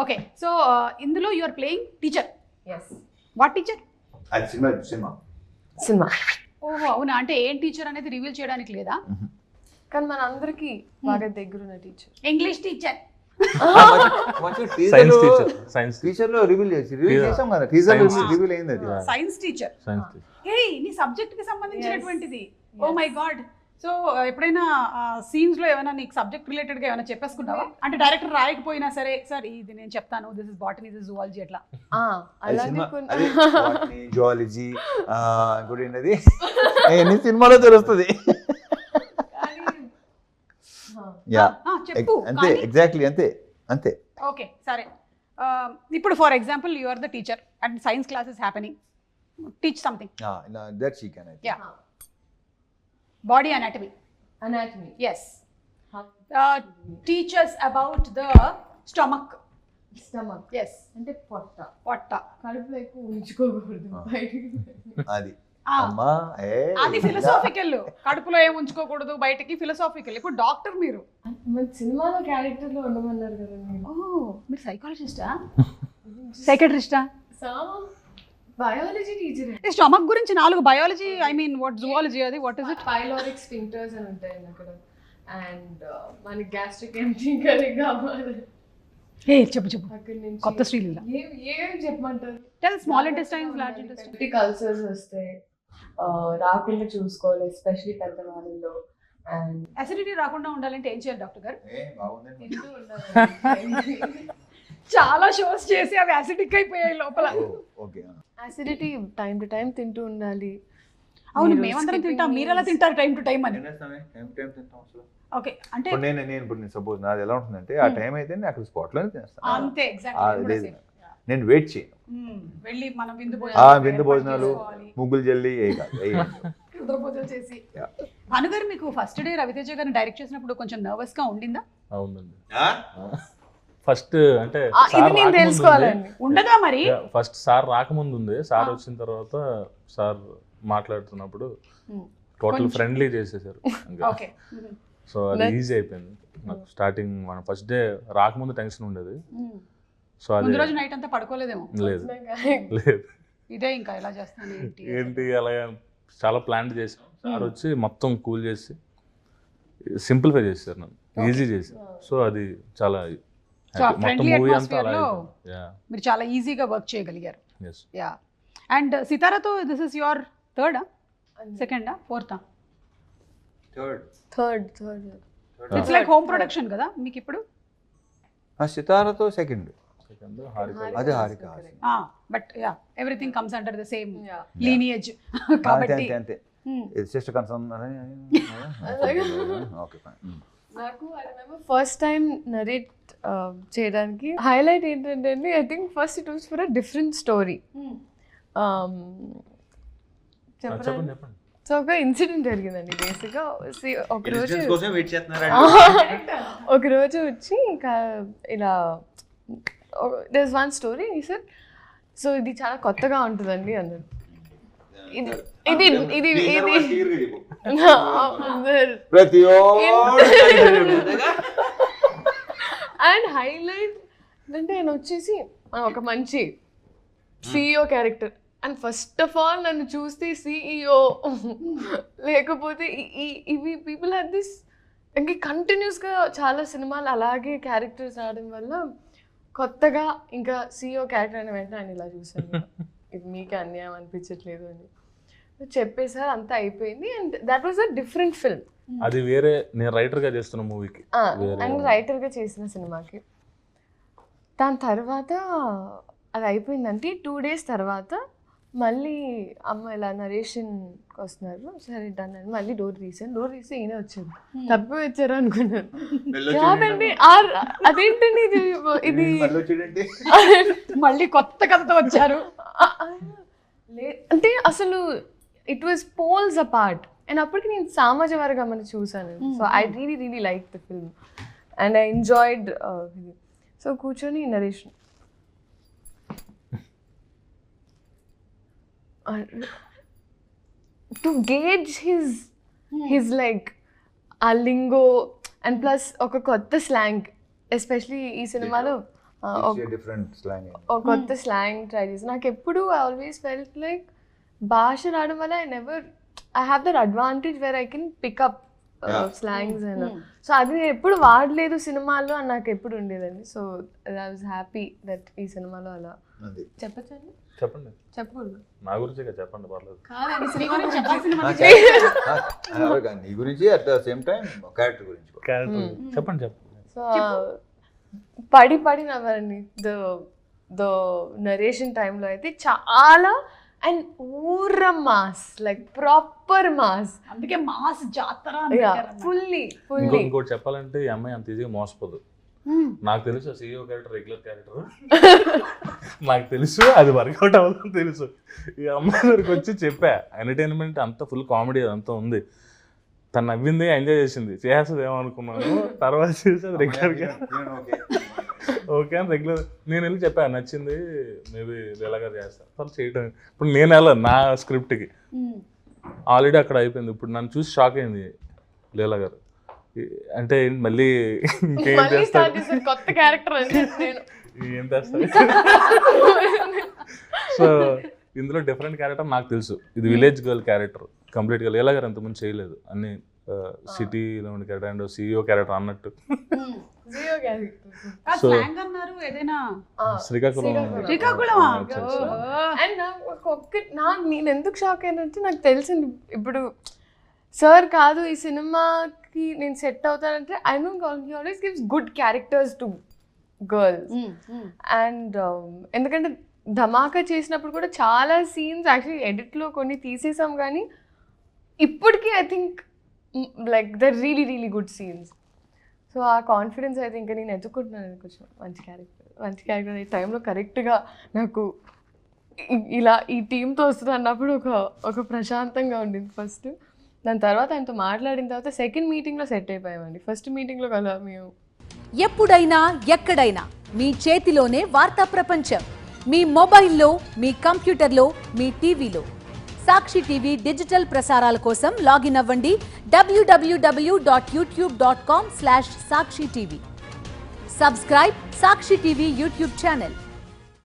Okay so ఇందులో you are playing teacher. Yes. What teacher? అది cinema. ఓహో అవునా, అంటే ఏం టీచర్ అనేది రివీల్ చేయడానికి లేదా? కానీ మన అందరికి బాగా దగ్గరున్న teacher. English teacher. Science teacher. Science teacher లో రివీల్ చేసాం కదా, టీచర్ రివీల్ అయింది అది. Science teacher. Science teacher. Hey నీ సబ్జెక్ట్ కి సంబంధించినటువంటిది. Oh my God. సో ఎప్పుడైనా సీన్స్ లో ఏమైనా నీకు సబ్జెక్ట్ రిలేటెడ్ గా ఏమైనా చెప్పేసుకుంటావా? అంటే డైరెక్టర్ రాయకపోయినా సరే సార్ ఇది నేను చెప్తాను, this is botany, this is zoology అట్లా. జువాలజీ ఇంకోటి ఏంటది ఎన్ని సినిమాలో తెలుస్తుంది. యా చెప్పు. అంతే, ఎగ్జాక్ట్లీ అంతే అంతే. ఓకే సరే, ఇప్పుడు for example you are the teacher and science class is happening. Teach something. That she can. Ya, body anatomy. Yes. Teach us about the stomach. Yes. అంటే పొట్ట. కడుపులో ఎక్కువ ఉంచుకోకూడదు, బయటికి. అది అమ్మా అది ఫిలసాఫికల్. కడుపులో ఏం ఉంచుకోకూడదు, బయటికి ఫిలసాఫికల్. ఇప్పుడు డాక్టర్ మీరు. మన సినిమాలో క్యారెక్టర్ లో ఉండమన్నారు కదా మీరు. మీరు సైకాలజిస్టా, సైకాట్రిస్టా? Biology teacher. స్టమక్ గురించి 4 biology, I mean what zoology, అది what is it? Pyloric sphincters అని ఉంటాయి అక్కడ. అండ్ మనకి గ్యాస్ట్రిక్ ఎంట్రీ కరెక్ట్ కావాలి. ఏ చెప్పు చెప్పు, అక్కడ నుంచి కొత్త శ్రీలీల ఏం చెప్పమంటారు? Tell. Small intestines, large intestine. Peptic ulcers వస్తాయి, రాకుండా చూసుకోవాలి, ఎస్పెషల్లీ పెద్దవాళ్ళలో. అండ్ అసిడిటీ రాకుండా ఉండాలంటే ఏం చేయాలి డాక్టర్ గారు? తింటూ ఉండాలి. చాలా షోస్ చేసి అవి యాసిడిక్ అయిపోయాయి లోపల. యాసిడిటీ టైం టు టైం తింటూ ఉండాలి. అవును, మేమందరం తింటాం, మీరు ఎలా తింటారు టైం టు టైం అని? ఓకే, అంటే నేను సపోజ్ నాది ఎలా ఉంటుందంటే ఆ టైం అయితే నేను అక్కడ స్పాట్ లోనే తినేస్తాను. అంతే, ఎగ్జాక్ట్లీ. నేను వెయిట్ చేయను. వెళ్ళి మనం విందు భోజనాలు, ముగ్గులు జల్లి రుద్రపూజలు చేసి. భానుగారు, మీకు ఫస్ట్ డే రవితేజ గారిని డైరెక్ట్ చేసినప్పుడు కొంచెం నర్వస్ గా ఉండిందా? అవునండి. ఫస్ట్ అంటే తెలుసుకోవాలండి. ఉండదా మరి? ఫస్ట్ సార్ రాకముందు ఉంది. సార్ వచ్చిన తర్వాత సార్ మాట్లాడుతున్నప్పుడు టోటల్ ఫ్రెండ్లీ చేసేసారు. సో అది ఈజీ అయిపోయింది నాకు. స్టార్టింగ్ మన ఫస్ట్ డే రాకముందు టెన్షన్ ఉండేది. సో అది రోజు నైట్ అంతా పడుకోలేదేమో? లేదు లేదు, ఇదే ఇంకా ఎలా చేస్తాను ఏంటి అలా చాలా ప్లాన్ చేసాం. సార్ వచ్చి మొత్తం కూల్ చేసి సింప్లిఫై చేశారు, నన్ను ఈజీ చేశారు. సో అది చాలా మొత్తం మూవీ అంతా అలా మీరు చాలా ఈజీగా వర్క్ చేయగలిగారు. యా. అండ్ సితారాతో దిస్ ఇస్ యువర్ థర్డా, సెకండా, ఫోర్తా? Third. It's like home production కదా మీకు ఇప్పుడు? సితారాతో సెకండ్, అదే Harika. But yeah, everything comes under the same lineage కాబట్టి అంతే. Sister concern. Okay fine. నాకు I remember first time narrate చేయడానికి హైలైట్ ఏంటంటే అండి, I think first it was for a different story. చెప్పండి. సో ఒక ఇన్సిడెంట్ జరిగిందండి. బేసిక్గా ఒకరోజు వచ్చి ఇంకా ఇలా there is one story sir. So ఇది చాలా కొత్తగా ఉంటుందండి అన్నాడు. ఇది ఇది ఇది అండ్ హైలైట్ అంటే నేను వచ్చేసి ఒక మంచి CEO character. And first of all నన్ను చూస్తే సిఇఓ లేకపోతే ఇవి పీపుల్ హ్యాడ్ దిస్. ఇంకా కంటిన్యూస్గా చాలా సినిమాలు అలాగే క్యారెక్టర్స్ రావడం వల్ల కొత్తగా ఇంకా సిఇఓ క్యారెక్టర్ అయిన వెంటనే ఆయన ఇలా చూసాను, ఇది మీకే అన్యాయం అనిపించట్లేదు అని చెప్పేసారు. అంతా అయిపోయింది. And that was a different film. అది వేరే, నేను రైటర్గా చేస్తున్న మూవీకి, అండ్ రైటర్గా చేసిన సినిమాకి. దాని తర్వాత అది అయిపోయిందంటే 2 days తర్వాత మళ్ళీ అమ్మ ఇలా నరేషన్కి వస్తున్నారు. సరే డన్ అని మళ్ళీ డోర్ తీసి ఈయన వచ్చాడు. తప్పి వచ్చారు అనుకున్నాను. కాదండి, అదేంటండి ఇది మళ్ళీ కొత్త కథతో వచ్చారు అంటే అసలు it was poles apart. And అప్పటికి నేను సామాజ వర్గమని చూసాను. So I really like the film and I enjoyed. So కూర్చొని Naresh to gauge his like uh lingo and plus ఒక కొత్త స్లాంగ్, ఎస్పెషలీ ఈ సినిమాలో డిఫరెంట్ స్లాంగ్. ఒక కొత్త స్లాంగ్ ట్రై చేసి నాకు ఎప్పుడు ఐ ఆల్వేస్ ఫెల్ట్ లైక్ భాష రావడం వల్ల I have that advantage where I can pick up slangs and so అది నేను ఎప్పుడు వాడలేదు సినిమాల్లో అని నాకు ఎప్పుడు ఉండేదండి. So I was happy that ఈ సినిమాలో అలా చెప్పచ్చండి. చెప్పండి, చెప్పకూడదు నా గురించి చెప్పండి, పర్లేదు. నీ గురించి at the same time character గురించి చెప్పండి. సో పడి నవ్వారండి ద నరేషన్ టైంలో అయితే చాలా. అండ్ ఊర్ర మాస్, లైక్ ప్రాపర్ మాస్, అందుకే మాస్ జాతర ఫుల్లీ ఇంకోటి చెప్పాలంటే ఈ అమ్మాయి అంత ఈజీగా మోసపోదు. నాకు తెలుసు CEO క్యారెక్టర్ రెగ్యులర్ క్యారెక్టర్, నాకు తెలుసు అది వర్కౌట్ అవ్వదని తెలుసు. ఈ అమ్మాయి దగ్గరికి వచ్చి చెప్పా ఎంటర్టైన్మెంట్ అంతా ఫుల్ కామెడీ అదంతా ఉంది, తను నవ్వింది ఎంజాయ్ చేసింది, చేస్తుంది ఏమనుకున్నాను. తర్వాత చేసేది రెగ్యులర్గా ఓకే అని రెగ్యులర్ నేను వెళ్ళి చెప్పా నచ్చింది, మేబీ లీలా గారు చేస్తాను వాళ్ళు చేయటం. ఇప్పుడు నేను వెళ్ళాను నా స్క్రిప్ట్కి, ఆల్రెడీ అక్కడ అయిపోయింది. ఇప్పుడు నన్ను చూసి షాక్ అయింది లీలా గారు, అంటే మళ్ళీ ఇంకేం చేస్తాడు, కొత్త క్యారెక్టర్ ఏం చేస్తాడు. సో ఇందులో డిఫరెంట్ క్యారెక్టర్ నాకు తెలుసు, ఇది విలేజ్ గర్ల్ క్యారెక్టర్ కంప్లీట్గా. లీలా గారు అంతకుముందు చేయలేదు, అన్ని సిటీలో ఉండే క్యారెక్టర్ అండ్ CEO క్యారెక్టర్ అన్నట్టు. సో శ్రీకాకుళం అండ్ నేను ఎందుకు షాక్ అయినంటే నాకు తెలిసింది ఇప్పుడు సార్ కాదు ఈ సినిమాకి నేను సెట్ అవుతానంటే I know he always gives good characters to girls. And ఎందుకంటే ధమాకా చేసినప్పుడు కూడా చాలా సీన్స్ యాక్చువల్లీ ఎడిట్లో కొన్ని తీసేసాం, కానీ ఇప్పటికీ I think like the really good scenes. So ఆ కాన్ఫిడెన్స్ అయితే ఇంకా నేను ఎత్తుకుంటున్నాను కొంచెం మంచి క్యారెక్టర్ ఈ టైంలో కరెక్ట్గా నాకు ఇలా ఈ టీంతో వస్తుంది అన్నప్పుడు ఒక ప్రశాంతంగా ఉండింది ఫస్ట్. దాని తర్వాత ఆయనతో మాట్లాడిన తర్వాత సెకండ్ మీటింగ్లో సెట్ అయిపోయామండి. ఫస్ట్ మీటింగ్లో కదా మేము ఎప్పుడైనా ఎక్కడైనా మీ చేతిలోనే వార్తా ప్రపంచం, మీ మొబైల్లో, మీ కంప్యూటర్లో, మీ టీవీలో. సాక్షి టీవీ డిజిటల్ ప్రసారాల కోసం లాగిన్ అవ్వండి www.youtube.com/సాక్షి టీవీ. సబ్స్క్రైబ్ సాక్షి టీవీ యూట్యూబ్ ఛానల్.